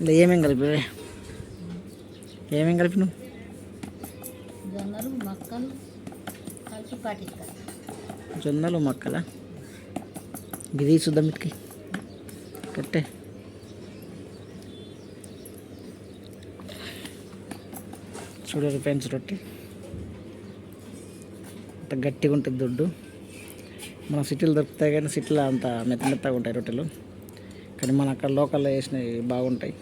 ఇలా ఏమేమి కలిపి ఏమేమి కలిపి నువ్వు జొన్నలు మొక్కలు కలిపి పట్టిస్తా. జొన్నలు మొక్కల గిరి చూద్దాం ఇటుకి కట్టే చూడరు ఫ్రెండ్స్ రొట్టె అంత గట్టిగా ఉంటుంది దొడ్డు. మన సిటీలో దొరుకుతాయి కానీ సిటీలో అంత మెత్తగా ఉంటాయి రొట్టెలు, కానీ మన అక్కడ లోకల్లో వేసినవి బాగుంటాయి.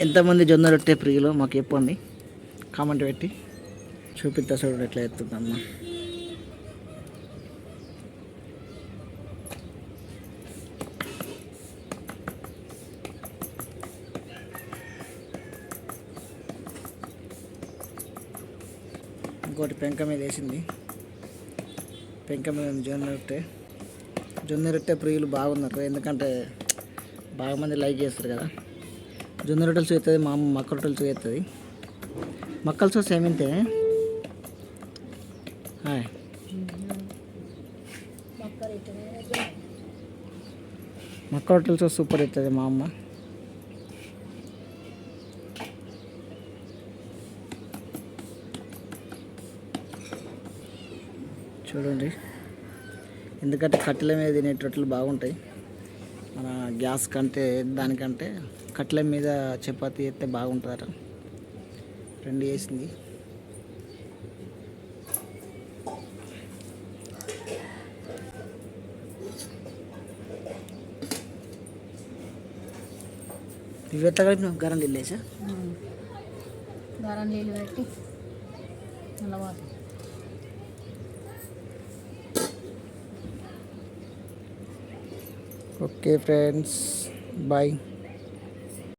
ఎంతమంది జొన్న రొట్టె ప్రియులో మాకు చెప్పండి, కామెంట్ పెట్టి చూపిస్తా. చూడండి ఎట్లా ఎత్తుందమ్మా. ఇంకోటి పెంక మీద వేసింది, పెంక మీద జొన్న రొట్టె ప్రియులు బాగున్నారు, ఎందుకంటే బాగా మంది లైక్ చేస్తారు కదా. జొన్న రొట్టెలు చూస్తుంది, మా అమ్మ మక్క రొట్టెలు చూస్తుంది. మక్కలు చూస్తే ఏమింటే మక్క రొట్టెలు చూస్తే సూపర్ అవుతుంది మా అమ్మ. చూడండి, ఎందుకంటే కట్టెల మీద తినే రొట్టెలు బాగుంటాయి. మన గ్యాస్ కంటే దానికంటే కట్టెల మీద చపాతీ చేస్తే బాగుంటుందట. రెండు వేసింది. ఇవి ఎట్లా కలిపి గరం నీళ్ళు వేసా, గరం నీళ్ళు పెట్టి అలవాటు. Okay friends, bye.